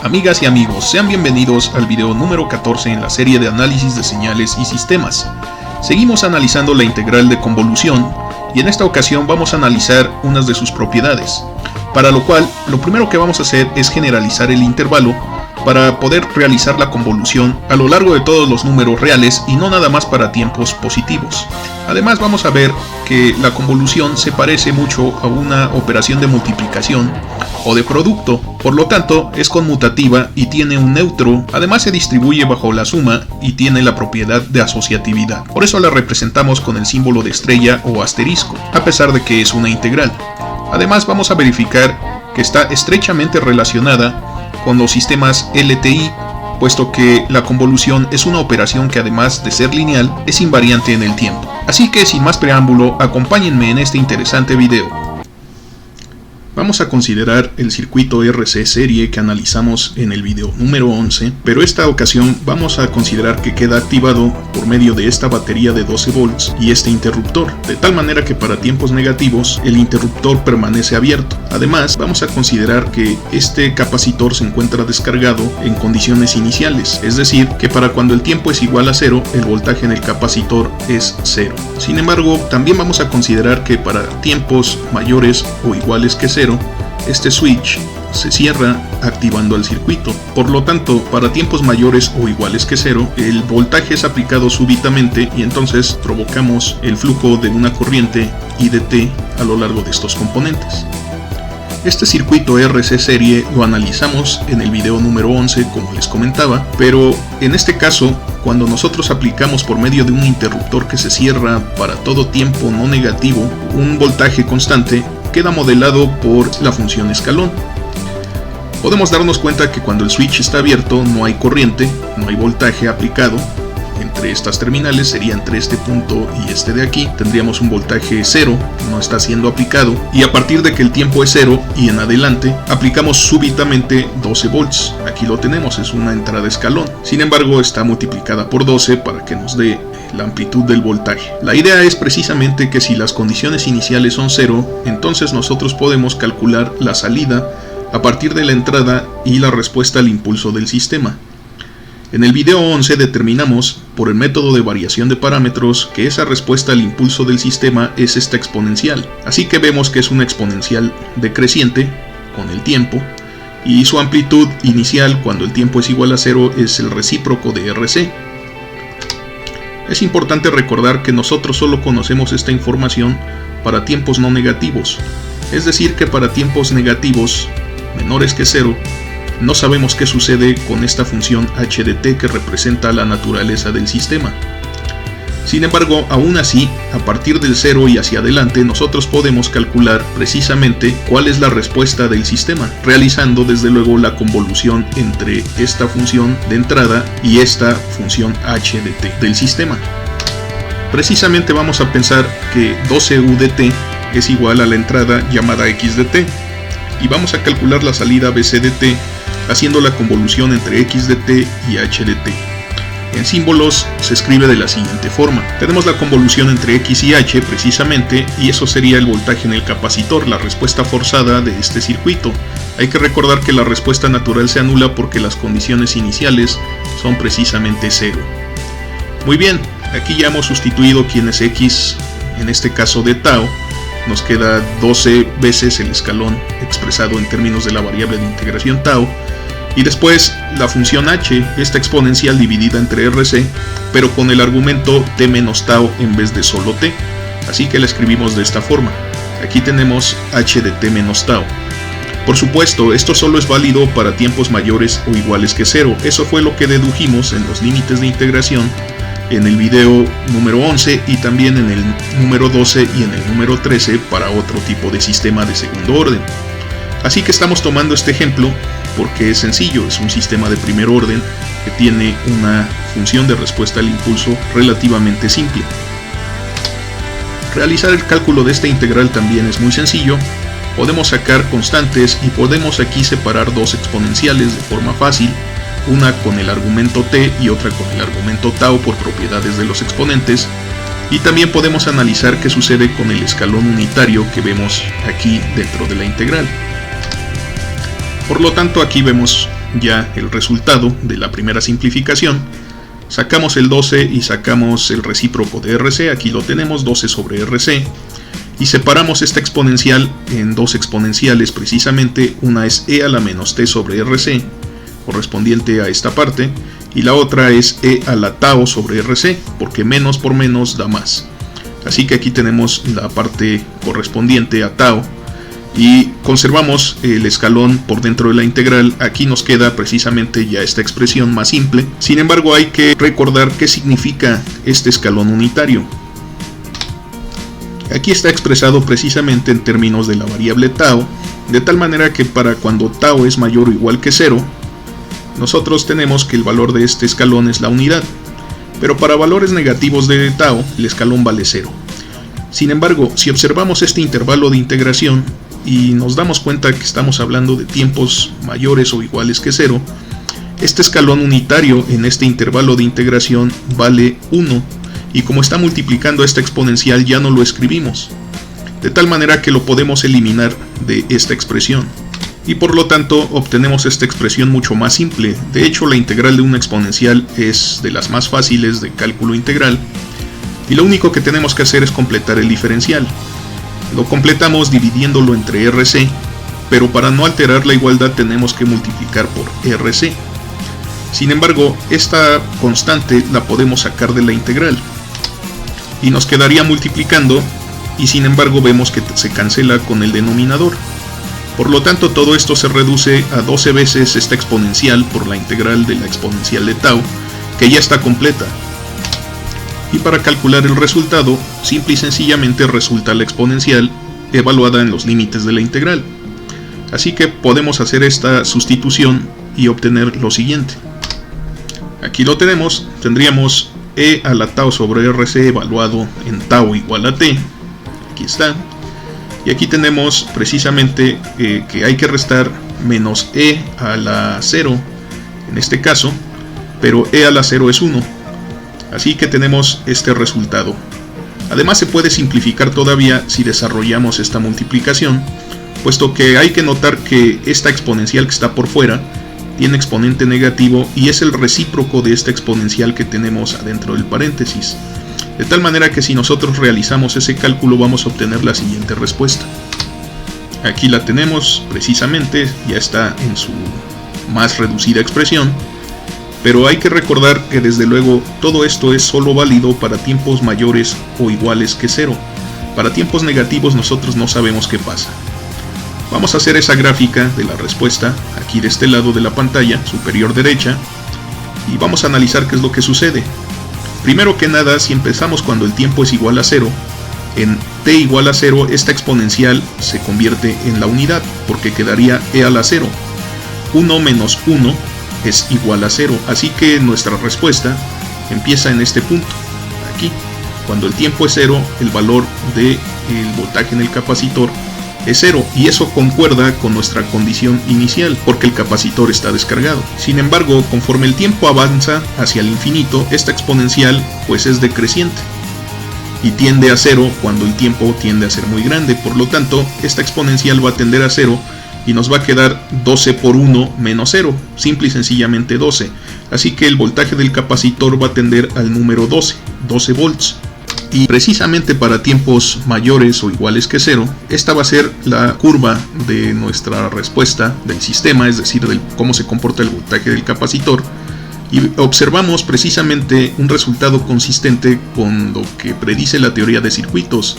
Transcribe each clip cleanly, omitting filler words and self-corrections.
Amigas y amigos, sean bienvenidos al video número 14 en la serie de análisis de señales y sistemas. Seguimos analizando la integral de convolución y en esta ocasión vamos a analizar unas de sus propiedades, para lo cual lo primero que vamos a hacer es generalizar el intervalo para poder realizar la convolución a lo largo de todos los números reales y no nada más para tiempos positivos. Además vamos a ver que la convolución se parece mucho a una operación de multiplicación o de producto, por lo tanto es conmutativa y tiene un neutro, además se distribuye bajo la suma y tiene la propiedad de asociatividad. Por eso la representamos con el símbolo de estrella o asterisco, a pesar de que es una integral. Además vamos a verificar que está estrechamente relacionada con los sistemas LTI, puesto que la convolución es una operación que además de ser lineal, es invariante en el tiempo. Así que sin más preámbulo, acompáñenme en este interesante video. Vamos a considerar el circuito RC serie que analizamos en el video número 11, pero esta ocasión vamos a considerar que queda activado por medio de esta batería de 12 volts y este interruptor, de tal manera que para tiempos negativos el interruptor permanece abierto. Además, vamos a considerar que este capacitor se encuentra descargado en condiciones iniciales, es decir, que para cuando el tiempo es igual a 0, el voltaje en el capacitor es 0. Sin embargo, también vamos a considerar que para tiempos mayores o iguales que 0, este switch se cierra activando el circuito. Por lo tanto, para tiempos mayores o iguales que 0, el voltaje es aplicado súbitamente y entonces provocamos el flujo de una corriente IDT a lo largo de estos componentes. Este circuito RC serie lo analizamos en el video número 11, como les comentaba, pero en este caso, cuando nosotros aplicamos por medio de un interruptor que se cierra para todo tiempo no negativo, un voltaje constante, queda modelado por la función escalón. Podemos darnos cuenta que cuando el switch está abierto no hay corriente, no hay voltaje aplicado. Entre estas terminales, sería entre este punto y este de aquí, tendríamos un voltaje 0, no está siendo aplicado, y a partir de que el tiempo es 0 y en adelante, aplicamos súbitamente 12 volts. Aquí lo tenemos, es una entrada escalón. Sin embargo, está multiplicada por 12 para que nos dé la amplitud del voltaje. La idea es precisamente que si las condiciones iniciales son 0, entonces nosotros podemos calcular la salida a partir de la entrada y la respuesta al impulso del sistema. En el video 11 determinamos, por el método de variación de parámetros, que esa respuesta al impulso del sistema es esta exponencial. Así que vemos que es una exponencial decreciente con el tiempo, y su amplitud inicial cuando el tiempo es igual a 0 es el recíproco de RC. Es importante recordar que nosotros solo conocemos esta información para tiempos no negativos, es decir que para tiempos negativos menores que 0, no sabemos qué sucede con esta función h de t que representa la naturaleza del sistema. Sin embargo, aún así, a partir del 0 y hacia adelante, nosotros podemos calcular precisamente cuál es la respuesta del sistema, realizando desde luego la convolución entre esta función de entrada y esta función h de t del sistema. Precisamente vamos a pensar que 12u de t es igual a la entrada llamada x de t, y vamos a calcular la salida bc de t haciendo la convolución entre x de t y h de t. En símbolos se escribe de la siguiente forma. Tenemos la convolución entre x y h precisamente, y eso sería el voltaje en el capacitor, la respuesta forzada de este circuito. Hay que recordar que la respuesta natural se anula porque las condiciones iniciales son precisamente 0. Muy bien, aquí ya hemos sustituido quién es x, en este caso de tau. Nos queda 12 veces el escalón expresado en términos de la variable de integración tau, y después la función h, esta exponencial dividida entre RC, pero con el argumento t menos tau en vez de solo t, así que la escribimos de esta forma. Aquí tenemos h de t menos tau. Por supuesto, esto solo es válido para tiempos mayores o iguales que 0, eso fue lo que dedujimos en los límites de integración en el video número 11 y también en el número 12 y en el número 13 para otro tipo de sistema de segundo orden. Así que estamos tomando este ejemplo porque es sencillo, es un sistema de primer orden que tiene una función de respuesta al impulso relativamente simple. Realizar el cálculo de esta integral también es muy sencillo, podemos sacar constantes y podemos aquí separar dos exponenciales de forma fácil, una con el argumento t y otra con el argumento tau por propiedades de los exponentes, y también podemos analizar qué sucede con el escalón unitario que vemos aquí dentro de la integral. Por lo tanto, aquí vemos ya el resultado de la primera simplificación. Sacamos el 12 y sacamos el recíproco de RC, aquí lo tenemos, 12 sobre RC, y separamos esta exponencial en dos exponenciales precisamente, una es e a la menos t sobre RC, correspondiente a esta parte, y la otra es e a la tau sobre RC, porque menos por menos da más. Así que aquí tenemos la parte correspondiente a tau, y conservamos el escalón por dentro de la integral. Aquí nos queda precisamente ya esta expresión más simple. Sin embargo, hay que recordar qué significa este escalón unitario. Aquí está expresado precisamente en términos de la variable tau, de tal manera que para cuando tau es mayor o igual que 0, nosotros tenemos que el valor de este escalón es la unidad, pero para valores negativos de tau, el escalón vale 0. Sin embargo, si observamos este intervalo de integración y nos damos cuenta que estamos hablando de tiempos mayores o iguales que 0, este escalón unitario en este intervalo de integración vale 1, y como está multiplicando esta exponencial ya no lo escribimos, de tal manera que lo podemos eliminar de esta expresión, y por lo tanto obtenemos esta expresión mucho más simple. De hecho, la integral de una exponencial es de las más fáciles de cálculo integral, y lo único que tenemos que hacer es completar el diferencial. Lo completamos dividiéndolo entre RC, pero para no alterar la igualdad tenemos que multiplicar por RC. Sin embargo, esta constante la podemos sacar de la integral y nos quedaría multiplicando, y sin embargo vemos que se cancela con el denominador. Por lo tanto, todo esto se reduce a 12 veces esta exponencial por la integral de la exponencial de tau, que ya está completa. Y para calcular el resultado, simple y sencillamente resulta la exponencial evaluada en los límites de la integral. Así que podemos hacer esta sustitución y obtener lo siguiente. Aquí lo tenemos, tendríamos e a la tau sobre RC evaluado en tau igual a t, aquí está, y aquí tenemos precisamente que hay que restar menos e a la 0, en este caso, pero e a la 0 es 1. Así que tenemos este resultado. Además, se puede simplificar todavía si desarrollamos esta multiplicación, puesto que hay que notar que esta exponencial que está por fuera tiene exponente negativo y es el recíproco de esta exponencial que tenemos adentro del paréntesis. De tal manera que si nosotros realizamos ese cálculo vamos a obtener la siguiente respuesta. Aquí la tenemos precisamente, ya está en su más reducida expresión. Pero hay que recordar que desde luego todo esto es solo válido para tiempos mayores o iguales que 0. Para tiempos negativos nosotros no sabemos qué pasa. Vamos a hacer esa gráfica de la respuesta aquí de este lado de la pantalla, superior derecha, y vamos a analizar qué es lo que sucede. Primero que nada, si empezamos cuando el tiempo es igual a 0, en t igual a 0 esta exponencial se convierte en la unidad, porque quedaría e a la 0. 1 menos 1 es igual a 0, así que nuestra respuesta empieza en este punto, aquí. Cuando el tiempo es 0, el valor del voltaje en el capacitor es 0, y eso concuerda con nuestra condición inicial, porque el capacitor está descargado. Sin embargo, conforme el tiempo avanza hacia el infinito, esta exponencial pues es decreciente, y tiende a 0 cuando el tiempo tiende a ser muy grande. Por lo tanto, esta exponencial va a tender a 0, y nos va a quedar 12 por 1 menos 0, simple y sencillamente 12. Así que el voltaje del capacitor va a tender al número 12 volts. Y precisamente para tiempos mayores o iguales que 0, esta va a ser la curva de nuestra respuesta del sistema, es decir, de cómo se comporta el voltaje del capacitor. Y observamos precisamente un resultado consistente con lo que predice la teoría de circuitos.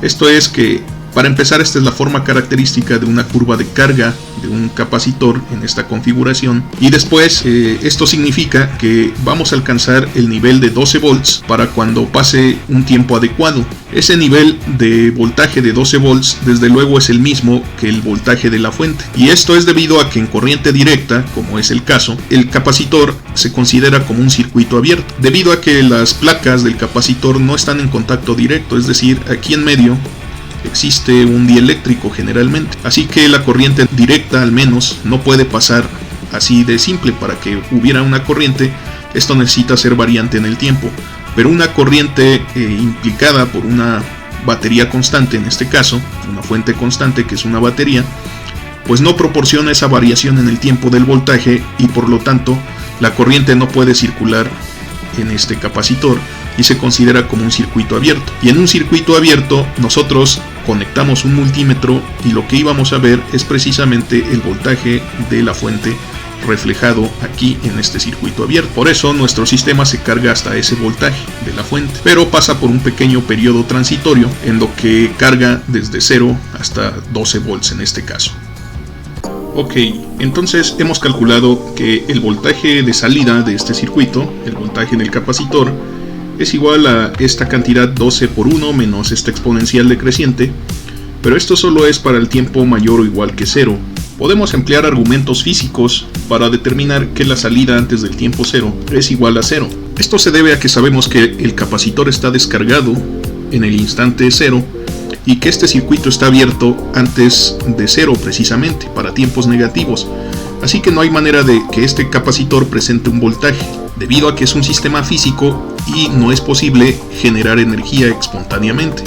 Esto es que, para empezar, esta es la forma característica de una curva de carga de un capacitor en esta configuración, y después esto significa que vamos a alcanzar el nivel de 12 volts para cuando pase un tiempo adecuado. Ese nivel de voltaje de 12 volts desde luego es el mismo que el voltaje de la fuente, y esto es debido a que en corriente directa, como es el caso, el capacitor se considera como un circuito abierto, debido a que las placas del capacitor no están en contacto directo, es decir, aquí en medio existe un dieléctrico generalmente, así que la corriente directa al menos no puede pasar así de simple. Para que hubiera una corriente, esto necesita ser variante en el tiempo, pero una corriente implicada por una batería constante, en este caso una fuente constante que es una batería, pues no proporciona esa variación en el tiempo del voltaje, y por lo tanto la corriente no puede circular en este capacitor y se considera como un circuito abierto. Y en un circuito abierto nosotros conectamos un multímetro y lo que íbamos a ver es precisamente el voltaje de la fuente reflejado aquí en este circuito abierto. Por eso nuestro sistema se carga hasta ese voltaje de la fuente, pero pasa por un pequeño periodo transitorio en lo que carga desde 0 hasta 12 volts en este caso. Ok, entonces hemos calculado que el voltaje de salida de este circuito, el voltaje en el capacitor, es igual a esta cantidad 12 por 1 menos esta exponencial decreciente, pero esto solo es para el tiempo mayor o igual que 0. Podemos emplear argumentos físicos para determinar que la salida antes del tiempo 0 es igual a 0. Esto se debe a que sabemos que el capacitor está descargado en el instante 0 y que este circuito está abierto antes de 0 precisamente, para tiempos negativos. Así que no hay manera de que este capacitor presente un voltaje, debido a que es un sistema físico y no es posible generar energía espontáneamente.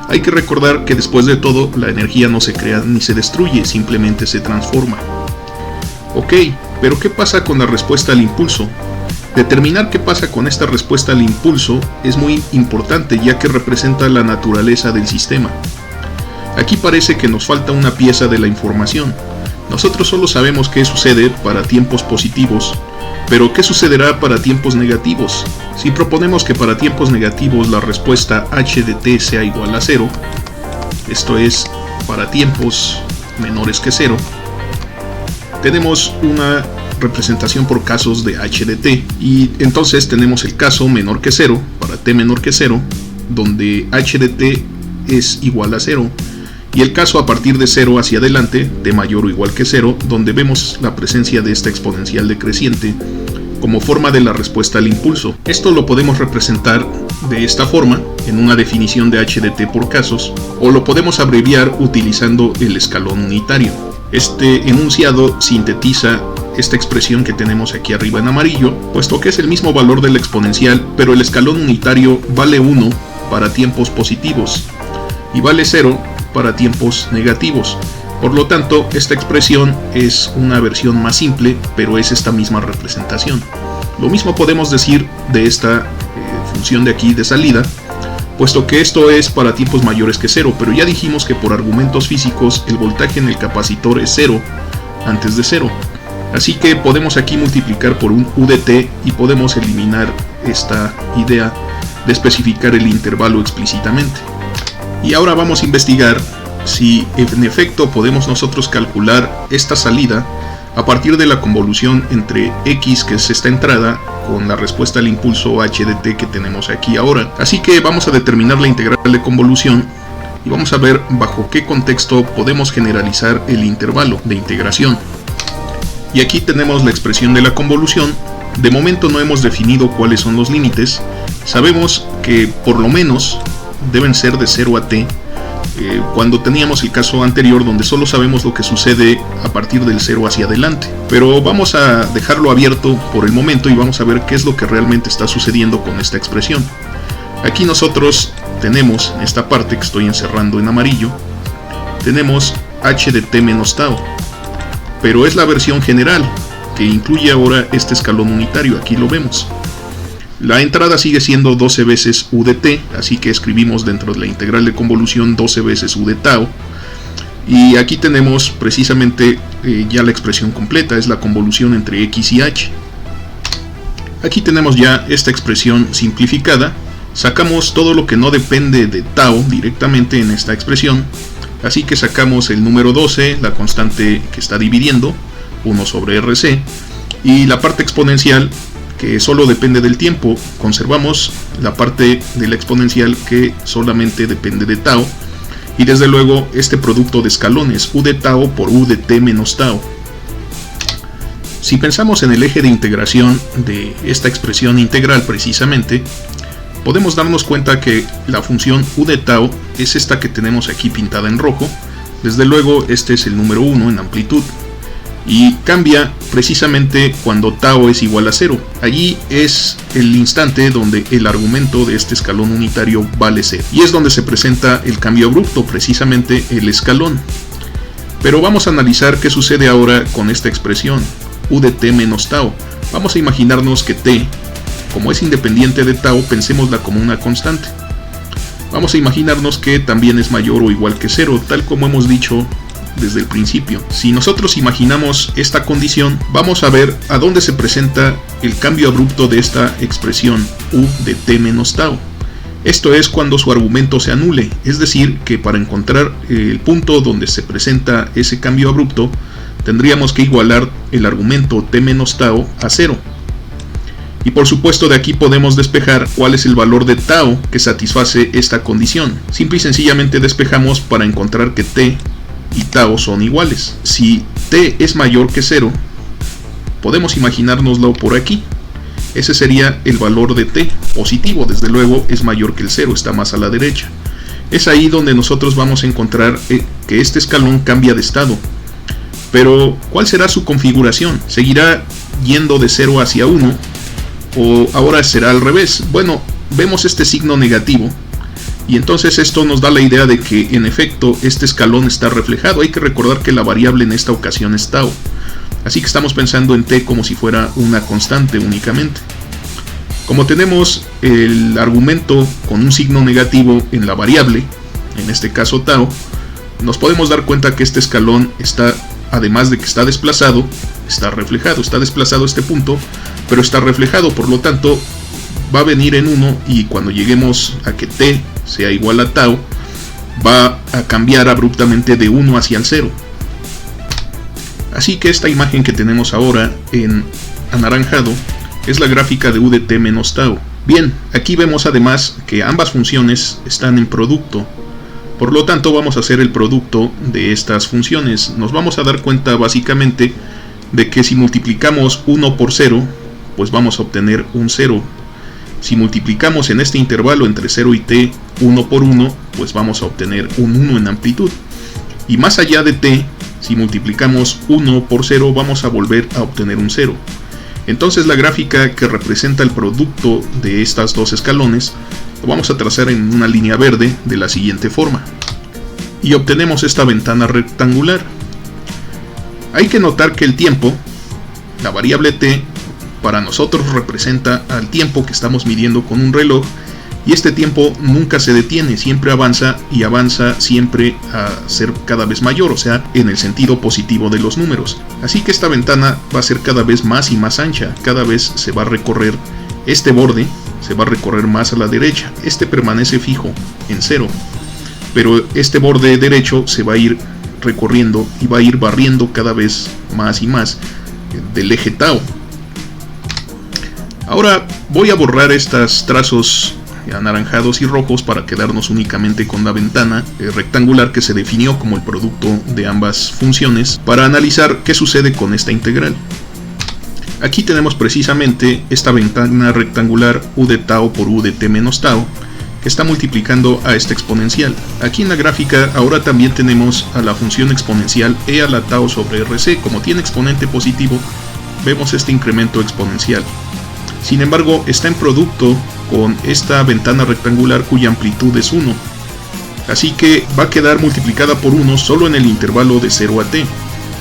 Hay que recordar que después de todo la energía no se crea ni se destruye, simplemente se transforma. Ok, pero ¿qué pasa con la respuesta al impulso? Determinar qué pasa con esta respuesta al impulso es muy importante, ya que representa la naturaleza del sistema. Aquí parece que nos falta una pieza de la información. Nosotros solo sabemos qué sucede para tiempos positivos, pero ¿qué sucederá para tiempos negativos? Si proponemos que para tiempos negativos la respuesta h de t sea igual a 0, esto es, para tiempos menores que 0, tenemos una representación por casos de h de t, y entonces tenemos el caso menor que 0, para t menor que 0, donde h de t es igual a 0, y el caso a partir de 0 hacia adelante, t mayor o igual que 0, donde vemos la presencia de esta exponencial decreciente como forma de la respuesta al impulso. Esto lo podemos representar de esta forma, en una definición de h de t por casos, o lo podemos abreviar utilizando el escalón unitario. Este enunciado sintetiza esta expresión que tenemos aquí arriba en amarillo, puesto que es el mismo valor de la exponencial, pero el escalón unitario vale 1 para tiempos positivos y vale 0 para tiempos negativos. Por lo tanto, esta expresión es una versión más simple, pero es esta misma representación. Lo mismo podemos decir de esta función de aquí de salida, puesto que esto es para tiempos mayores que 0, pero ya dijimos que por argumentos físicos el voltaje en el capacitor es 0 antes de 0. Así que podemos aquí multiplicar por un u de t y podemos eliminar esta idea de especificar el intervalo explícitamente. Y ahora vamos a investigar si en efecto podemos nosotros calcular esta salida a partir de la convolución entre x, que es esta entrada, con la respuesta al impulso h de t que tenemos aquí ahora. Así que vamos a determinar la integral de convolución y vamos a ver bajo qué contexto podemos generalizar el intervalo de integración. Y aquí tenemos la expresión de la convolución. De momento no hemos definido cuáles son los límites. Sabemos que por lo menos deben ser de 0 a t, cuando teníamos el caso anterior donde solo sabemos lo que sucede a partir del 0 hacia adelante. Pero vamos a dejarlo abierto por el momento y vamos a ver qué es lo que realmente está sucediendo con esta expresión. Aquí nosotros tenemos, en esta parte que estoy encerrando en amarillo, tenemos h de t menos tau, pero es la versión general que incluye ahora este escalón unitario, aquí lo vemos. La entrada sigue siendo 12 veces u de t, así que escribimos dentro de la integral de convolución 12 veces u de tau. Y aquí tenemos precisamente ya la expresión completa, es la convolución entre x y h. Aquí tenemos ya esta expresión simplificada. Sacamos todo lo que no depende de tau directamente en esta expresión. Así que sacamos el número 12, la constante que está dividiendo, 1 sobre RC, y la parte exponencial, que solo depende del tiempo. Conservamos la parte de la exponencial que solamente depende de tau, y desde luego este producto de escalones, u de tau por u de t menos tau. Si pensamos en el eje de integración de esta expresión integral precisamente, podemos darnos cuenta que la función u de tau es esta que tenemos aquí pintada en rojo. Desde luego este es el número 1 en amplitud y cambia precisamente cuando tau es igual a 0. Allí es el instante donde el argumento de este escalón unitario vale 0 y es donde se presenta el cambio abrupto, precisamente el escalón. Pero vamos a analizar qué sucede ahora con esta expresión u de t menos tau. Vamos a imaginarnos que t, como es independiente de tau, pensémosla como una constante. Vamos a imaginarnos que también es mayor o igual que 0, tal como hemos dicho desde el principio. Si nosotros imaginamos esta condición, vamos a ver a dónde se presenta el cambio abrupto de esta expresión u de t menos tau. Esto es cuando su argumento se anule, es decir, que para encontrar el punto donde se presenta ese cambio abrupto, tendríamos que igualar el argumento t menos tau a 0. Y por supuesto de aquí podemos despejar cuál es el valor de tau que satisface esta condición. Simple y sencillamente despejamos para encontrar que t y tau son iguales. Si t es mayor que 0, podemos imaginárnoslo por aquí. Ese sería el valor de t, positivo, desde luego es mayor que el 0, está más a la derecha. Es ahí donde nosotros vamos a encontrar que este escalón cambia de estado. Pero, ¿cuál será su configuración? ¿Seguirá yendo de 0 hacia 1? ¿O ahora será al revés? Bueno, vemos este signo negativo. Y entonces esto nos da la idea de que, en efecto, este escalón está reflejado. Hay que recordar que la variable en esta ocasión es tau. Así que estamos pensando en t como si fuera una constante únicamente. Como tenemos el argumento con un signo negativo en la variable, en este caso tau, nos podemos dar cuenta que este escalón está, además de que está desplazado, está reflejado. Está desplazado este punto, pero está reflejado, por lo tanto va a venir en 1 y cuando lleguemos a que t sea igual a tau, va a cambiar abruptamente de 1 hacia el 0. Así que esta imagen que tenemos ahora en anaranjado es la gráfica de u de t menos tau. Bien, aquí vemos además que ambas funciones están en producto. Por lo tanto vamos a hacer el producto de estas funciones. Nos vamos a dar cuenta básicamente de que si multiplicamos 1 por 0, pues vamos a obtener un 0. Si multiplicamos en este intervalo entre 0 y t 1 por 1, pues vamos a obtener un 1 en amplitud. Y más allá de t, si multiplicamos 1 por 0, vamos a volver a obtener un 0. Entonces la gráfica que representa el producto de estas dos escalones lo vamos a trazar en una línea verde de la siguiente forma. Y obtenemos esta ventana rectangular. Hay que notar que el tiempo, la variable t, para nosotros representa al tiempo que estamos midiendo con un reloj, y este tiempo nunca se detiene, siempre avanza y avanza siempre a ser cada vez mayor, o sea, en el sentido positivo de los números. Así que esta ventana va a ser cada vez más y más ancha, cada vez se va a recorrer este borde, se va a recorrer más a la derecha, este permanece fijo en 0, pero este borde derecho se va a ir recorriendo y va a ir barriendo cada vez más y más del eje tau. Ahora voy a borrar estos trazos anaranjados y rojos para quedarnos únicamente con la ventana rectangular que se definió como el producto de ambas funciones para analizar qué sucede con esta integral. Aquí tenemos precisamente esta ventana rectangular u de tau por u de t menos tau que está multiplicando a esta exponencial. Aquí en la gráfica ahora también tenemos a la función exponencial e a la tau sobre rc. Como tiene exponente positivo, vemos este incremento exponencial. Sin embargo, está en producto con esta ventana rectangular cuya amplitud es 1. Así que va a quedar multiplicada por 1 solo en el intervalo de 0 a t,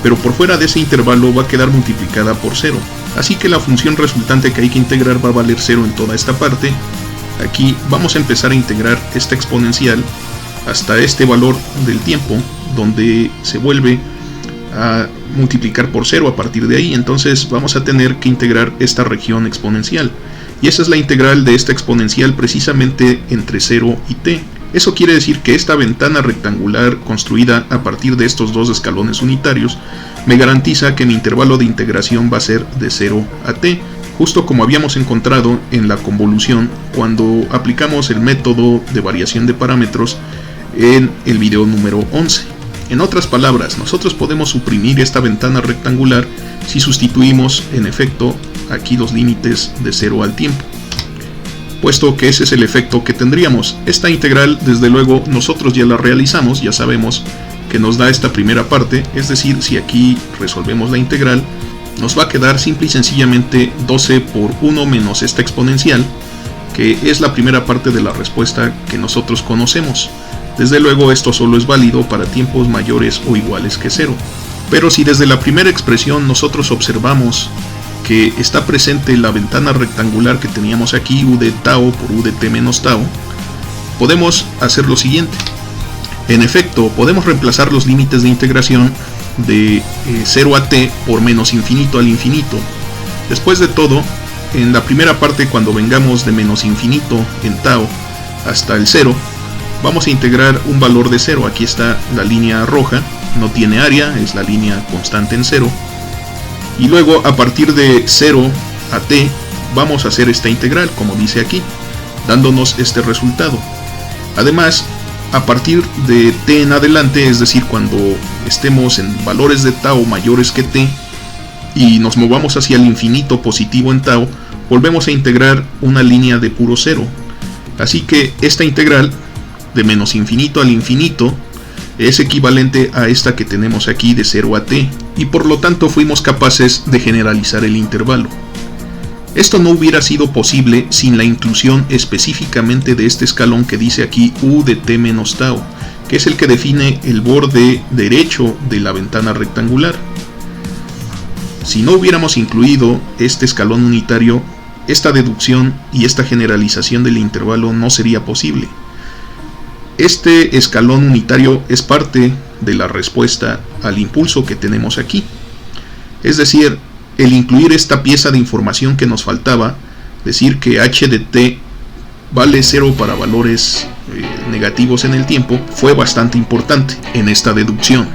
pero por fuera de ese intervalo va a quedar multiplicada por 0. Así que la función resultante que hay que integrar va a valer 0 en toda esta parte. Aquí vamos a empezar a integrar esta exponencial hasta este valor del tiempo, donde se vuelve a multiplicar por 0 a partir de ahí. Entonces vamos a tener que integrar esta región exponencial, y esa es la integral de esta exponencial precisamente entre 0 y t. Eso quiere decir que esta ventana rectangular construida a partir de estos dos escalones unitarios me garantiza que mi intervalo de integración va a ser de 0 a t, justo como habíamos encontrado en la convolución cuando aplicamos el método de variación de parámetros en el video número 11. En otras palabras, nosotros podemos suprimir esta ventana rectangular si sustituimos en efecto aquí los límites de 0 al tiempo. puesto que ese es el efecto que tendríamos. Esta integral, desde luego, nosotros ya la realizamos, ya sabemos que nos da esta primera parte, es decir, si aquí resolvemos la integral, nos va a quedar simple y sencillamente 12 por 1 menos esta exponencial, que es la primera parte de la respuesta que nosotros conocemos. Desde luego esto solo es válido para tiempos mayores o iguales que 0. Pero si desde la primera expresión nosotros observamos que está presente la ventana rectangular que teníamos aquí, u de tau por u de t menos tau, podemos hacer lo siguiente. En efecto, podemos reemplazar los límites de integración de 0 a t por menos infinito al infinito. Después de todo, en la primera parte, cuando vengamos de menos infinito en tau hasta el 0, vamos a integrar un valor de 0. Aquí está la línea roja, no tiene área, es la línea constante en 0. Y luego, a partir de 0 a t, vamos a hacer esta integral, como dice aquí, dándonos este resultado. Además, a partir de t en adelante, es decir, cuando estemos en valores de tau mayores que t, y nos movamos hacia el infinito positivo en tau, volvemos a integrar una línea de puro 0. Así que esta integral de menos infinito al infinito es equivalente a esta que tenemos aquí de 0 a t, y por lo tanto fuimos capaces de generalizar el intervalo. Esto no hubiera sido posible sin la inclusión específicamente de este escalón que dice aquí u de t menos tau, que es el que define el borde derecho de la ventana rectangular. Si no hubiéramos incluido este escalón unitario, esta deducción y esta generalización del intervalo no sería posible. Este escalón unitario es parte de la respuesta al impulso que tenemos aquí. Es decir, el incluir esta pieza de información que nos faltaba, decir que h de t vale 0 para valores negativos en el tiempo, fue bastante importante en esta deducción.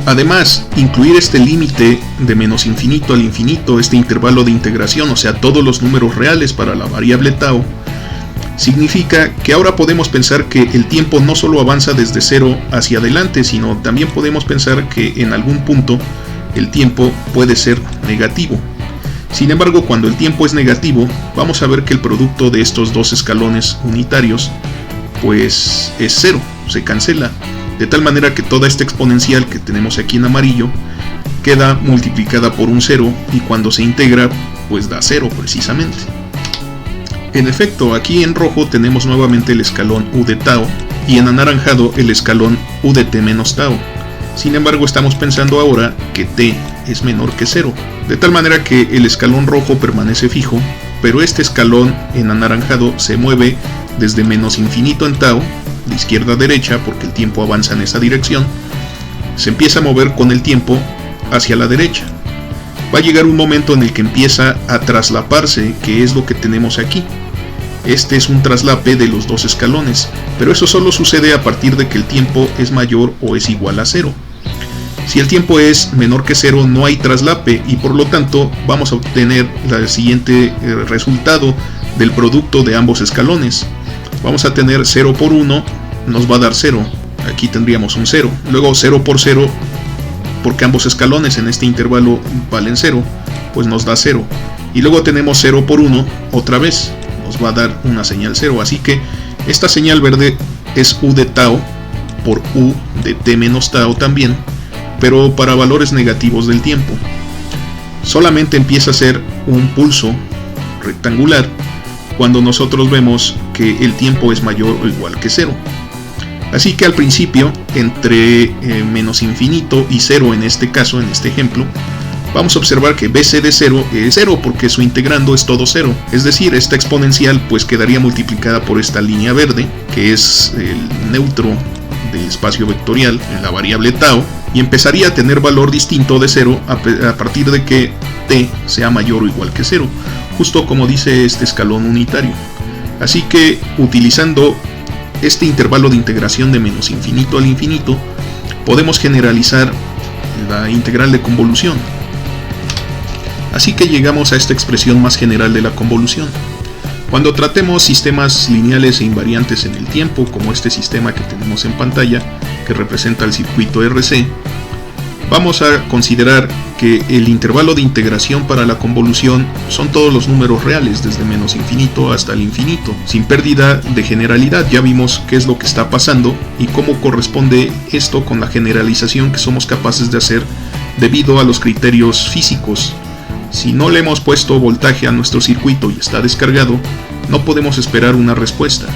Además, incluir este límite de menos infinito al infinito, este intervalo de integración, o sea, todos los números reales para la variable tau, significa que ahora podemos pensar que el tiempo no solo avanza desde 0 hacia adelante, sino también podemos pensar que en algún punto el tiempo puede ser negativo. Sin embargo, cuando el tiempo es negativo, vamos a ver que el producto de estos dos escalones unitarios pues es 0, se cancela, de tal manera que toda esta exponencial que tenemos aquí en amarillo queda multiplicada por un 0, y cuando se integra pues da 0 precisamente. En efecto, aquí en rojo tenemos nuevamente el escalón u de tau, y en anaranjado el escalón u de t menos tau. Sin embargo, estamos pensando ahora que t es menor que 0, de tal manera que el escalón rojo permanece fijo, pero este escalón en anaranjado se mueve desde menos infinito en tau, de izquierda a derecha, porque el tiempo avanza en esa dirección, se empieza a mover con el tiempo hacia la derecha. Va a llegar un momento en el que empieza a traslaparse, que es lo que tenemos aquí. Este es un traslape de los dos escalones, pero eso solo sucede a partir de que el tiempo es mayor o es igual a 0. Si el tiempo es menor que 0, no hay traslape, y por lo tanto vamos a obtener el siguiente resultado del producto de ambos escalones. Vamos a tener 0 por 1, nos va a dar 0, aquí tendríamos un 0, luego 0 por 0, porque ambos escalones en este intervalo valen 0, pues nos da 0, y luego tenemos 0 por 1 otra vez, nos va a dar una señal 0, así que esta señal verde es u de tau por u de t menos tau también, pero para valores negativos del tiempo. Solamente empieza a ser un pulso rectangular cuando nosotros vemos que el tiempo es mayor o igual que 0. Así que al principio, entre menos infinito y 0 en este caso, en este ejemplo, vamos a observar que bc de 0 es 0 porque su integrando es todo 0. Es decir, esta exponencial pues quedaría multiplicada por esta línea verde, que es el neutro de espacio vectorial en la variable tau, y empezaría a tener valor distinto de 0 a partir de que t sea mayor o igual que 0, justo como dice este escalón unitario. Así que utilizando este intervalo de integración de menos infinito al infinito, podemos generalizar la integral de convolución. Así que llegamos a esta expresión más general de la convolución. Cuando tratemos sistemas lineales e invariantes en el tiempo, como este sistema que tenemos en pantalla, que representa el circuito RC, Vamos a considerar que el intervalo de integración para la convolución son todos los números reales, desde menos infinito hasta el infinito, sin pérdida de generalidad. Ya vimos qué es lo que está pasando y cómo corresponde esto con la generalización que somos capaces de hacer debido a los criterios físicos. Si no le hemos puesto voltaje a nuestro circuito y está descargado, no podemos esperar una respuesta.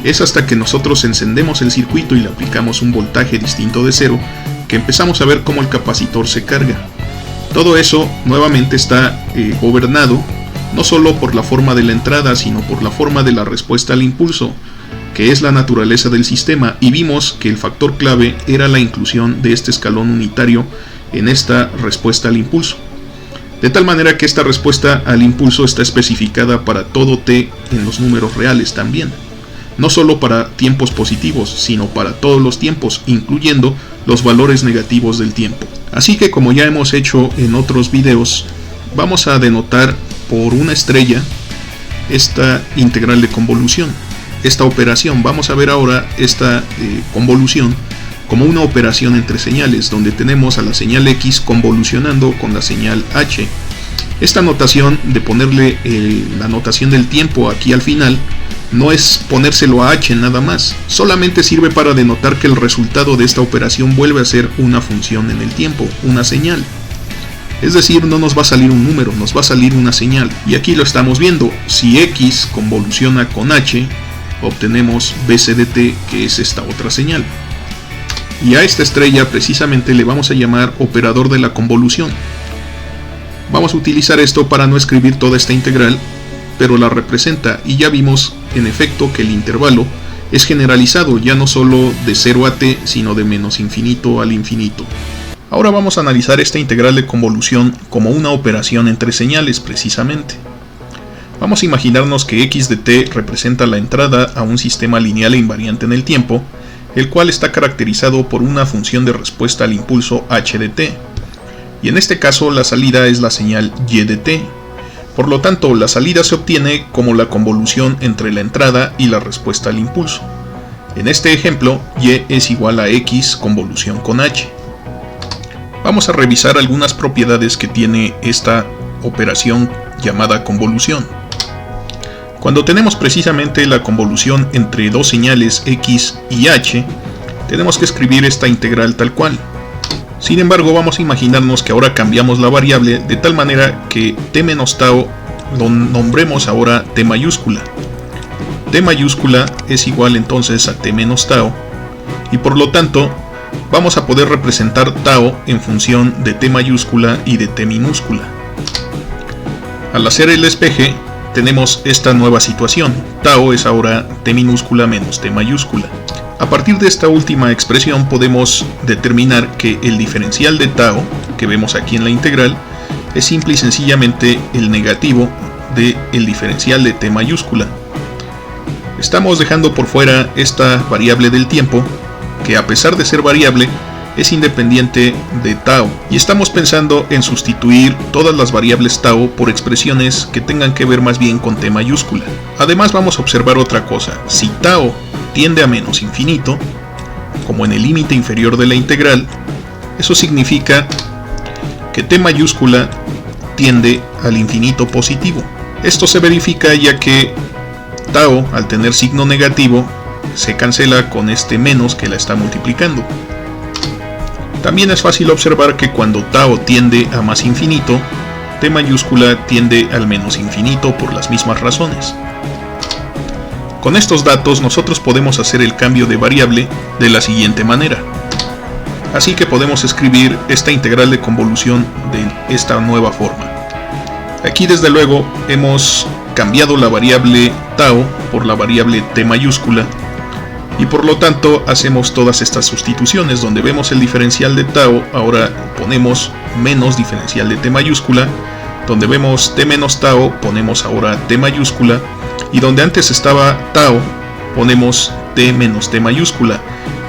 Es hasta que nosotros encendemos el circuito y le aplicamos un voltaje distinto de cero que empezamos a ver cómo el capacitor se carga. Todo eso nuevamente está gobernado no solo por la forma de la entrada, sino por la forma de la respuesta al impulso, que es la naturaleza del sistema, y vimos que el factor clave era la inclusión de este escalón unitario en esta respuesta al impulso. De tal manera que esta respuesta al impulso está especificada para todo t en los números reales también. No solo para tiempos positivos, sino para todos los tiempos, incluyendo los valores negativos del tiempo. Así que, como ya hemos hecho en otros videos, vamos a denotar por una estrella esta integral de convolución, esta operación. Vamos a ver ahora esta convolución como una operación entre señales, donde tenemos a la señal X convolucionando con la señal H. Esta notación de ponerle la notación del tiempo aquí al final no es ponérselo a H nada más, solamente sirve para denotar que el resultado de esta operación vuelve a ser una función en el tiempo, una señal. Es decir, no nos va a salir un número, nos va a salir una señal. Y aquí lo estamos viendo. Si X convoluciona con H, obtenemos BC/t, que es esta otra señal. Y a esta estrella precisamente le vamos a llamar operador de la convolución. Vamos a utilizar esto para no escribir toda esta integral, pero la representa, y ya vimos en efecto que el intervalo es generalizado, ya no solo de 0 a t, sino de menos infinito al infinito. Ahora vamos a analizar esta integral de convolución como una operación entre señales precisamente. Vamos a imaginarnos que x de t representa la entrada a un sistema lineal e invariante en el tiempo, el cual está caracterizado por una función de respuesta al impulso h de t, y en este caso la salida es la señal y de t. Por lo tanto, la salida se obtiene como la convolución entre la entrada y la respuesta al impulso. En este ejemplo, y es igual a x convolución con h. Vamos a revisar algunas propiedades que tiene esta operación llamada convolución. Cuando tenemos precisamente la convolución entre dos señales x y h, tenemos que escribir esta integral tal cual. Sin embargo, vamos a imaginarnos que ahora cambiamos la variable de tal manera que t menos tau lo nombremos ahora t mayúscula. T mayúscula es igual entonces a t menos tau, y por lo tanto vamos a poder representar tau en función de t mayúscula y de t minúscula. Al hacer el despeje tenemos esta nueva situación. Tau es ahora t minúscula menos t mayúscula. A partir de esta última expresión podemos determinar que el diferencial de tau, que vemos aquí en la integral, es simple y sencillamente el negativo del diferencial de t mayúscula. Estamos dejando por fuera esta variable del tiempo, que a pesar de ser variable, es independiente de tau, y estamos pensando en sustituir todas las variables tau por expresiones que tengan que ver más bien con t mayúscula. Además vamos a observar otra cosa. Si tau tiende a menos infinito, como en el límite inferior de la integral, eso significa que t mayúscula tiende al infinito positivo. Esto se verifica ya que tau, al tener signo negativo, se cancela con este menos que la está multiplicando. También es fácil observar que cuando tau tiende a más infinito, t mayúscula tiende al menos infinito por las mismas razones. Con estos datos nosotros podemos hacer el cambio de variable de la siguiente manera. Así que podemos escribir esta integral de convolución de esta nueva forma. Aquí desde luego hemos cambiado la variable tau por la variable t mayúscula, y por lo tanto hacemos todas estas sustituciones. Donde vemos el diferencial de tau, ahora ponemos menos diferencial de t mayúscula. Donde vemos t menos tau, ponemos ahora t mayúscula. Y donde antes estaba tau, ponemos t menos t mayúscula.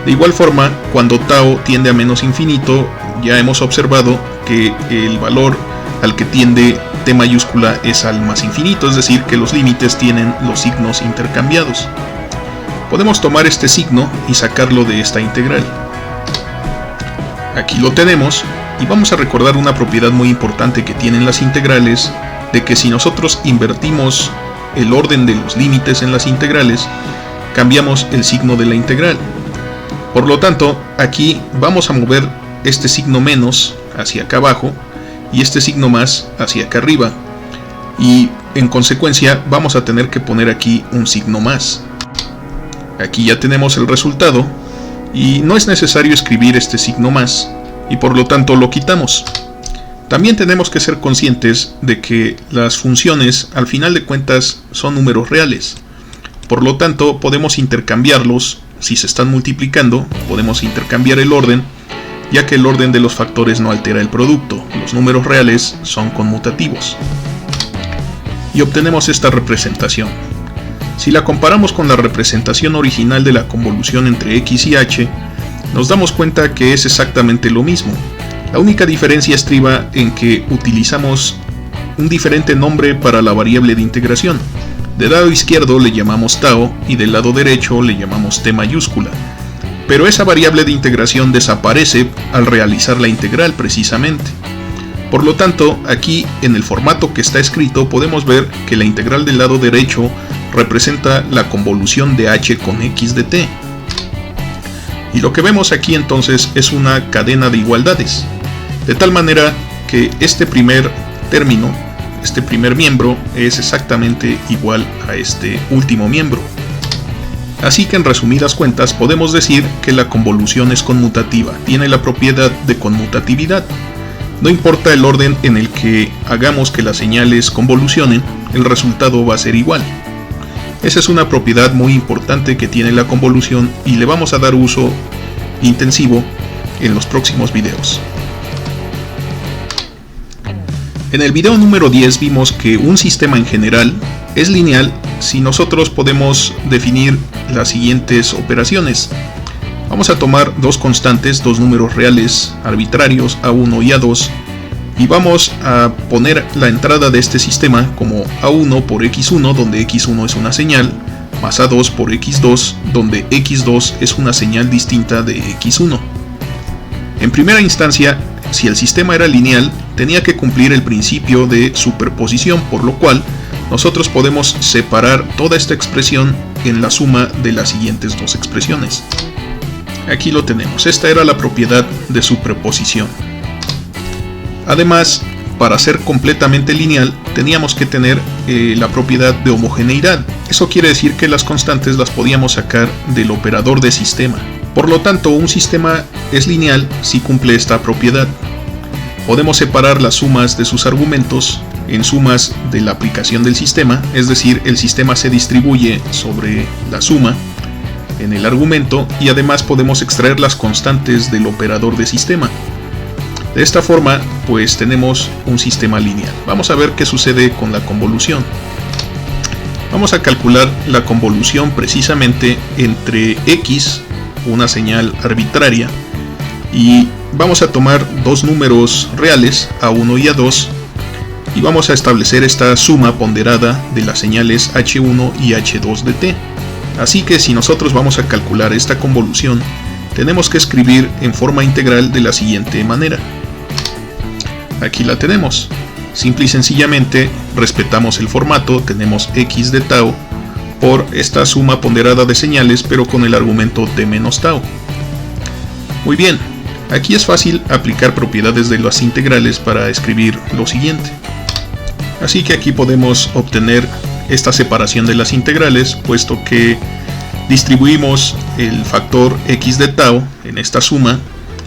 De igual forma, cuando tau tiende a menos infinito, ya hemos observado que el valor al que tiende t mayúscula es al más infinito, es decir, que los límites tienen los signos intercambiados. Podemos tomar este signo y sacarlo de esta integral. Aquí lo tenemos, Y vamos a recordar una propiedad muy importante que tienen las integrales, de que si nosotros invertimos el orden de los límites en las integrales, cambiamos el signo de la integral. Por lo tanto, aquí vamos a mover este signo menos hacia acá abajo y este signo más hacia acá arriba, y en consecuencia vamos a tener que poner aquí un signo más. Aquí ya tenemos el resultado y no es necesario escribir este signo más, y por lo tanto lo quitamos. También tenemos que ser conscientes de que las funciones al final de cuentas son números reales. Por lo tanto podemos intercambiarlos. Si se están multiplicando, podemos intercambiar el orden, ya que el orden de los factores no altera el producto. Los números reales son conmutativos. Y obtenemos esta representación. Si la comparamos con la representación original de la convolución entre x y h, nos damos cuenta que es exactamente lo mismo. La única diferencia estriba en que utilizamos un diferente nombre para la variable de integración. Del lado izquierdo le llamamos tau y del lado derecho le llamamos t mayúscula. Pero esa variable de integración desaparece al realizar la integral precisamente. Por lo tanto, aquí en el formato que está escrito podemos ver que la integral del lado derecho representa la convolución de h con x de t. Y lo que vemos aquí entonces es una cadena de igualdades, de tal manera que este primer término, este primer miembro, es exactamente igual a este último miembro. Así que en resumidas cuentas podemos decir que la convolución es conmutativa, tiene la propiedad de conmutatividad. No importa el orden en el que hagamos que las señales convolucionen, el resultado va a ser igual. Esa es una propiedad muy importante que tiene la convolución y le vamos a dar uso intensivo en los próximos videos. En el video número 10 vimos que un sistema en general es lineal si nosotros podemos definir las siguientes operaciones. Vamos a tomar dos constantes, dos números reales arbitrarios, A1 y A2, y vamos a poner la entrada de este sistema como A1 por X1, donde X1 es una señal, más A2 por X2, donde X2 es una señal distinta de X1. En primera instancia, si el sistema era lineal, tenía que cumplir el principio de superposición, por lo cual nosotros podemos separar toda esta expresión en la suma de las siguientes dos expresiones. Aquí lo tenemos, esta era la propiedad de superposición. Además, para ser completamente lineal, teníamos que tener la propiedad de homogeneidad. Eso quiere decir que las constantes las podíamos sacar del operador de sistema. Por lo tanto, un sistema es lineal si cumple esta propiedad. Podemos separar las sumas de sus argumentos en sumas de la aplicación del sistema, es decir, el sistema se distribuye sobre la suma en el argumento, y además podemos extraer las constantes del operador de sistema. De esta forma, pues tenemos un sistema lineal. Vamos a ver qué sucede con la convolución. Vamos a calcular la convolución precisamente entre x, una señal arbitraria, y vamos a tomar dos números reales, A1 y A2, y vamos a establecer esta suma ponderada de las señales H1 y H2 de t. Así que si nosotros vamos a calcular esta convolución, tenemos que escribir en forma integral de la siguiente manera. Aquí la tenemos. Simple y sencillamente respetamos el formato, tenemos x de tau por esta suma ponderada de señales, pero con el argumento t menos tau. Muy bien, aquí es fácil aplicar propiedades de las integrales para escribir lo siguiente. Así que aquí podemos obtener esta separación de las integrales, puesto que distribuimos el factor x de tau en esta suma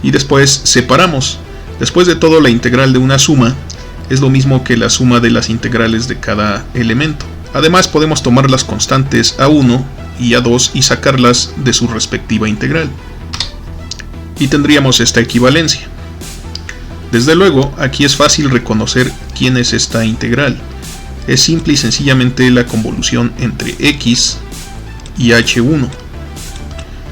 y después separamos. Después de todo, la integral de una suma es lo mismo que la suma de las integrales de cada elemento. Además, podemos tomar las constantes A1 y A2 y sacarlas de su respectiva integral. Y tendríamos esta equivalencia. Desde luego, aquí es fácil reconocer quién es esta integral. Es simple y sencillamente la convolución entre x y h1.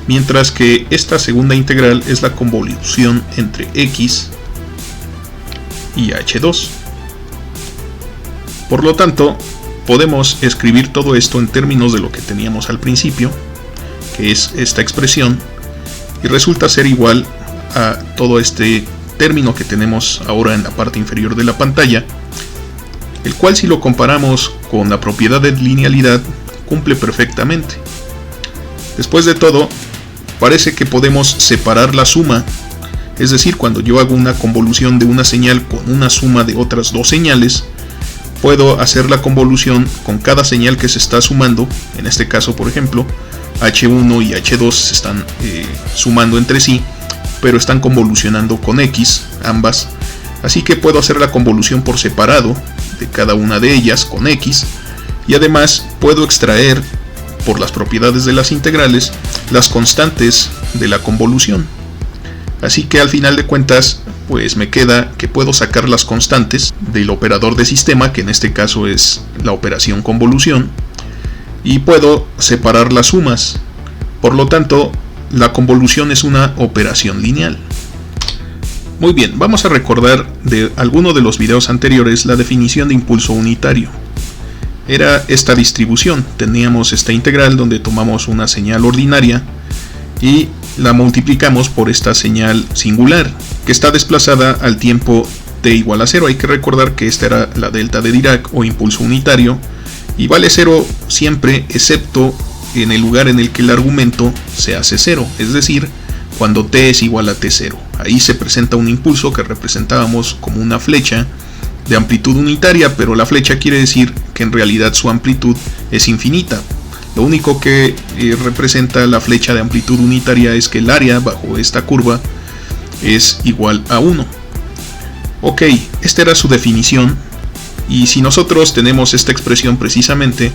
Mientras que esta segunda integral es la convolución entre x y h2. Por lo tanto, podemos escribir todo esto en términos de lo que teníamos al principio, que es esta expresión, y resulta ser igual a todo este término que tenemos ahora en la parte inferior de la pantalla, el cual si lo comparamos con la propiedad de linealidad cumple perfectamente. Después de todo, parece que podemos separar la suma, es decir, cuando yo hago una convolución de una señal con una suma de otras dos señales, puedo hacer la convolución con cada señal que se está sumando. En este caso, por ejemplo, H1 y H2 se están sumando entre sí, pero están convolucionando con X, ambas. Así que puedo hacer la convolución por separado de cada una de ellas con X, y además puedo extraer, por las propiedades de las integrales, las constantes de la convolución. Así que al final de cuentas, pues me queda que puedo sacar las constantes del operador de sistema, que en este caso es la operación convolución, y puedo separar las sumas. Por lo tanto, la convolución es una operación lineal. Muy bien, vamos a recordar de alguno de los videos anteriores la definición de impulso unitario. Era esta distribución. Teníamos esta integral donde tomamos una señal ordinaria y la multiplicamos por esta señal singular, que está desplazada al tiempo t igual a 0. Hay que recordar que esta era la delta de Dirac o impulso unitario, y vale 0 siempre excepto en el lugar en el que el argumento se hace 0, es decir, cuando t es igual a t0. Ahí se presenta un impulso que representábamos como una flecha de amplitud unitaria, pero la flecha quiere decir que en realidad su amplitud es infinita. Lo único que representa la flecha de amplitud unitaria es que el área bajo esta curva es igual a 1. Ok, esta era su definición, y si nosotros tenemos esta expresión precisamente,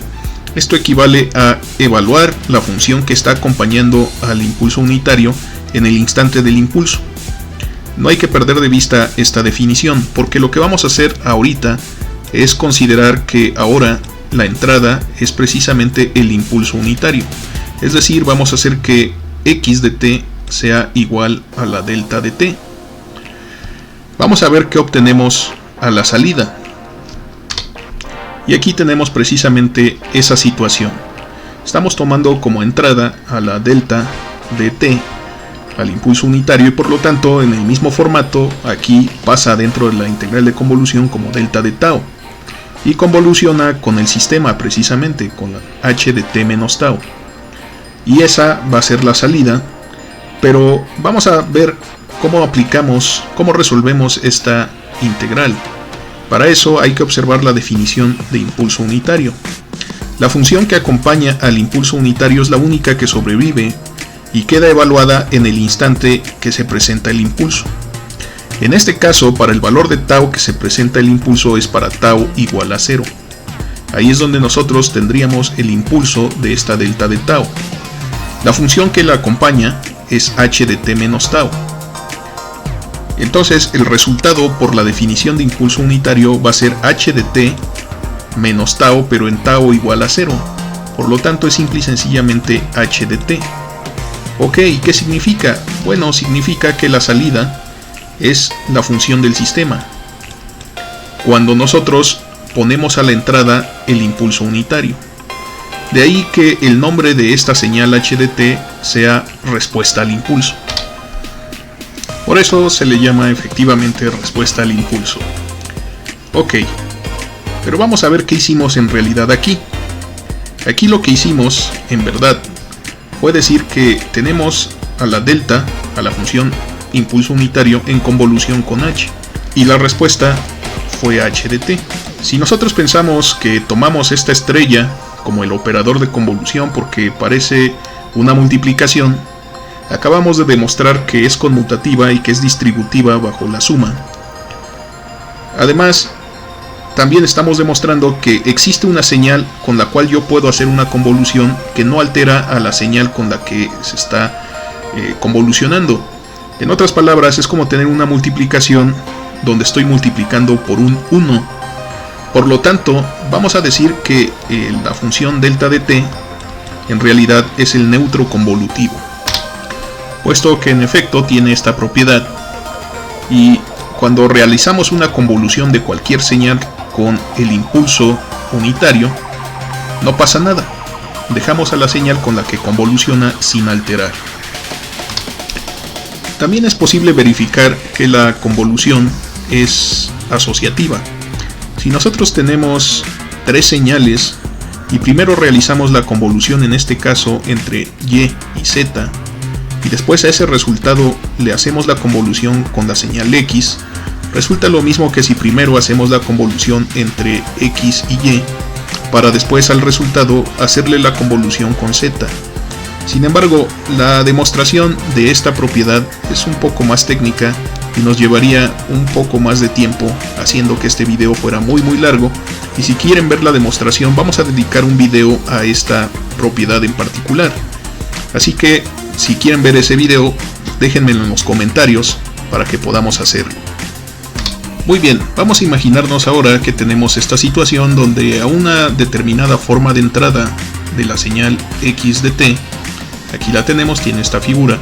esto equivale a evaluar la función que está acompañando al impulso unitario en el instante del impulso. No hay que perder de vista esta definición, porque lo que vamos a hacer ahorita es considerar que ahora la entrada es precisamente el impulso unitario. Es decir, vamos a hacer que x de t sea igual a la delta de t. Vamos a ver qué obtenemos a la salida. Y aquí tenemos precisamente esa situación. Estamos tomando como entrada a la delta de t, al impulso unitario, y por lo tanto en el mismo formato aquí pasa dentro de la integral de convolución como delta de tau, y convoluciona con el sistema precisamente con la h de t menos tau, y esa va a ser la salida. Pero vamos a ver cómo resolvemos esta integral. Para eso hay que observar la definición de impulso unitario. La función que acompaña al impulso unitario es la única que sobrevive y queda evaluada en el instante que se presenta el impulso. En este caso, para el valor de tau que se presenta el impulso es para tau igual a 0. Ahí es donde nosotros tendríamos el impulso de esta delta de tau. La función que la acompaña es h de t menos tau. Entonces el resultado por la definición de impulso unitario va a ser h de t menos tau, pero en tau igual a 0. Por lo tanto es simple y sencillamente h de t. Ok, ¿qué significa? Bueno, significa que la salida es la función del sistema, cuando nosotros ponemos a la entrada el impulso unitario. De ahí que el nombre de esta señal h de t sea respuesta al impulso. Por eso se le llama efectivamente respuesta al impulso. Ok, pero vamos a ver qué hicimos en realidad aquí. Aquí lo que hicimos, en verdad, fue decir que tenemos a la delta, a la función impulso unitario, en convolución con h, y la respuesta fue h de t. Si nosotros pensamos que tomamos esta estrella como el operador de convolución porque parece una multiplicación, acabamos de demostrar que es conmutativa y que es distributiva bajo la suma. Además, también estamos demostrando que existe una señal con la cual yo puedo hacer una convolución que no altera a la señal con la que se está convolucionando. En otras palabras, es como tener una multiplicación donde estoy multiplicando por un 1. Por lo tanto, vamos a decir que la función delta de t en realidad es el neutro convolutivo, puesto que en efecto tiene esta propiedad, y cuando realizamos una convolución de cualquier señal con el impulso unitario, no pasa nada, dejamos a la señal con la que convoluciona sin alterar. También es posible verificar que la convolución es asociativa. Si nosotros tenemos tres señales y primero realizamos la convolución, en este caso entre y y z, y después a ese resultado le hacemos la convolución con la señal x, resulta lo mismo que si primero hacemos la convolución entre x y y, para después al resultado hacerle la convolución con z. Sin embargo, la demostración de esta propiedad es un poco más técnica y nos llevaría un poco más de tiempo, haciendo que este video fuera muy largo, y si quieren ver la demostración vamos a dedicar un video a esta propiedad en particular. Así que si quieren ver ese video, déjenmelo en los comentarios para que podamos hacerlo. Muy bien, vamos a imaginarnos ahora que tenemos esta situación donde a una determinada forma de entrada de la señal x de t, aquí la tenemos, tiene esta figura,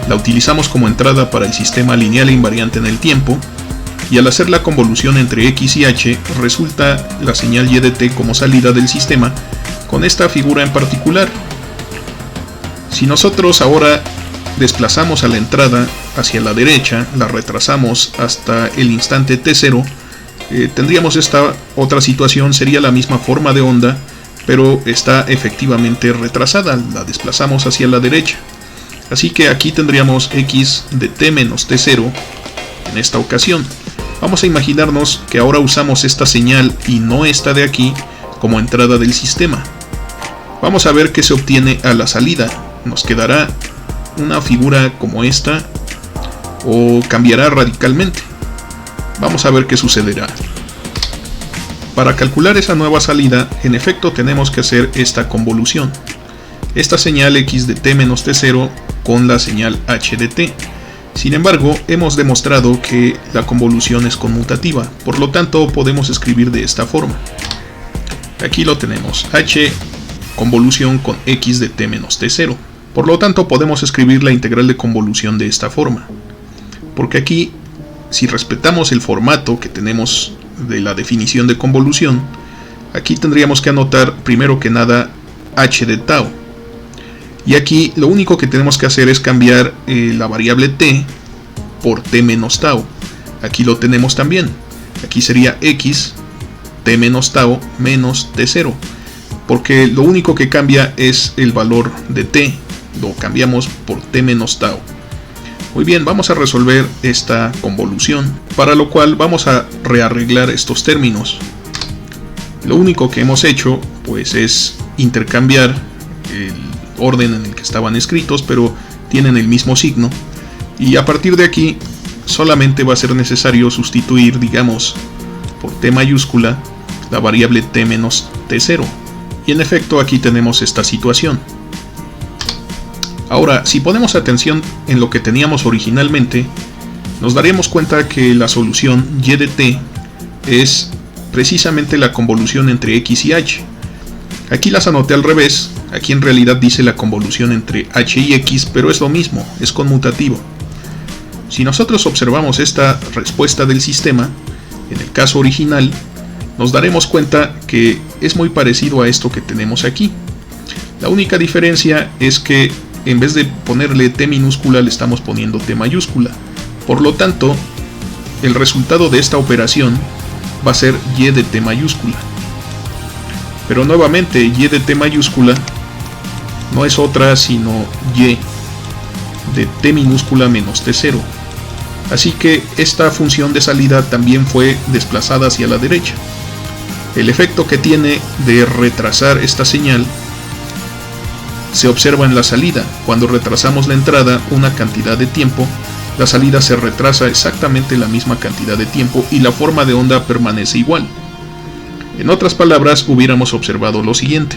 la utilizamos como entrada para el sistema lineal e invariante en el tiempo, y al hacer la convolución entre x y h resulta la señal y de t como salida del sistema con esta figura en particular. Si nosotros ahora desplazamos a la entrada hacia la derecha, la retrasamos hasta el instante t0, tendríamos esta otra situación, sería la misma forma de onda, pero está efectivamente retrasada, la desplazamos hacia la derecha. Así que aquí tendríamos x de t menos t0 en esta ocasión. Vamos a imaginarnos que ahora usamos esta señal y no esta de aquí como entrada del sistema. Vamos a ver qué se obtiene a la salida. Nos quedará una figura como esta o cambiará radicalmente. Vamos a ver qué sucederá. Para calcular esa nueva salida, en efecto tenemos que hacer esta convolución. Esta señal x de t menos t0 con la señal h de t. Sin embargo, hemos demostrado que la convolución es conmutativa, por lo tanto podemos escribir de esta forma. Aquí lo tenemos, h convolución con x de t menos t0. Por lo tanto podemos escribir la integral de convolución de esta forma. Porque aquí, si respetamos el formato que tenemos de la definición de convolución, aquí tendríamos que anotar primero que nada h de tau. Y aquí lo único que tenemos que hacer es cambiar la variable t por t menos tau. Aquí lo tenemos también. Aquí sería x t menos tau menos t0. Porque lo único que cambia es el valor de t. Lo cambiamos por t menos tau. Muy bien, vamos a resolver esta convolución, para lo cual vamos a rearreglar estos términos. Lo único que hemos hecho pues es intercambiar el orden en el que estaban escritos, pero tienen el mismo signo, y a partir de aquí solamente va a ser necesario sustituir, digamos, por t mayúscula la variable t menos t0, y en efecto aquí tenemos esta situación. Ahora, si ponemos atención en lo que teníamos originalmente, nos daremos cuenta que la solución y de t es precisamente la convolución entre x y h. Aquí las anoté al revés, aquí en realidad dice la convolución entre h y x, pero es lo mismo, es conmutativo. Si nosotros observamos esta respuesta del sistema, en el caso original, nos daremos cuenta que es muy parecido a esto que tenemos aquí. La única diferencia es que en vez de ponerle t minúscula le estamos poniendo t mayúscula. Por lo tanto, el resultado de esta operación va a ser y de t mayúscula. Pero nuevamente, y de t mayúscula no es otra sino y de t minúscula menos t0. Así que esta función de salida también fue desplazada hacia la derecha. El efecto que tiene de retrasar esta señal se observa en la salida. Cuando retrasamos la entrada una cantidad de tiempo, la salida se retrasa exactamente la misma cantidad de tiempo y la forma de onda permanece igual. En otras palabras, hubiéramos observado lo siguiente.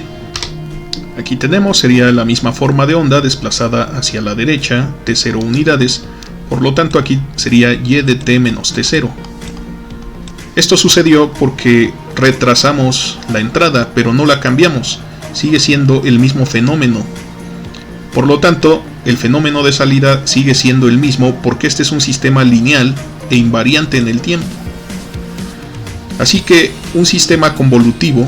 Aquí tenemos, sería la misma forma de onda desplazada hacia la derecha, t0 unidades, por lo tanto aquí sería y de t menos t0. Esto sucedió porque retrasamos la entrada, pero no la cambiamos, sigue siendo el mismo fenómeno. Por lo tanto, el fenómeno de salida sigue siendo el mismo porque este es un sistema lineal e invariante en el tiempo. Así que un sistema convolutivo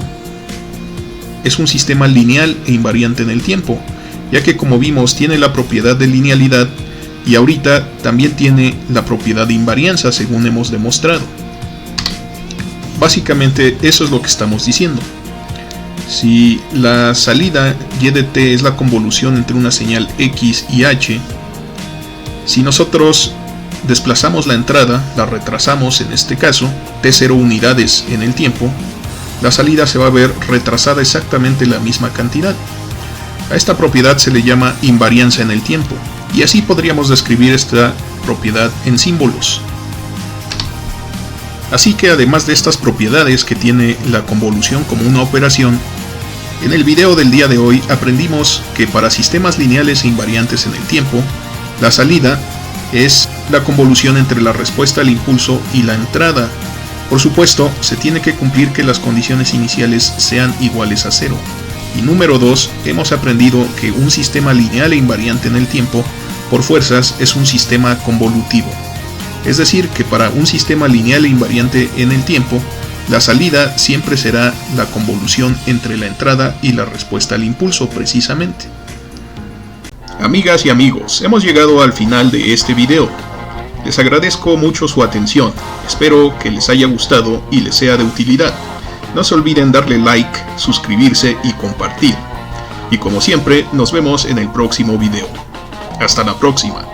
es un sistema lineal e invariante en el tiempo, ya que como vimos tiene la propiedad de linealidad y ahorita también tiene la propiedad de invarianza, según hemos demostrado. Básicamente eso es lo que estamos diciendo. Si la salida y de t es la convolución entre una señal x y h, si nosotros desplazamos la entrada, la retrasamos en este caso, t0 unidades en el tiempo, la salida se va a ver retrasada exactamente la misma cantidad. A esta propiedad se le llama invarianza en el tiempo, y así podríamos describir esta propiedad en símbolos. Así que además de estas propiedades que tiene la convolución como una operación, en el video del día de hoy aprendimos que para sistemas lineales e invariantes en el tiempo, la salida es la convolución entre la respuesta al impulso y la entrada. Por supuesto, se tiene que cumplir que las condiciones iniciales sean iguales a 0. Y número 2, hemos aprendido que un sistema lineal e invariante en el tiempo, por fuerzas, es un sistema convolutivo. Es decir, que para un sistema lineal e invariante en el tiempo, la salida siempre será la convolución entre la entrada y la respuesta al impulso, precisamente. Amigas y amigos, hemos llegado al final de este video. Les agradezco mucho su atención, espero que les haya gustado y les sea de utilidad. No se olviden darle like, suscribirse y compartir. Y como siempre, nos vemos en el próximo video. Hasta la próxima.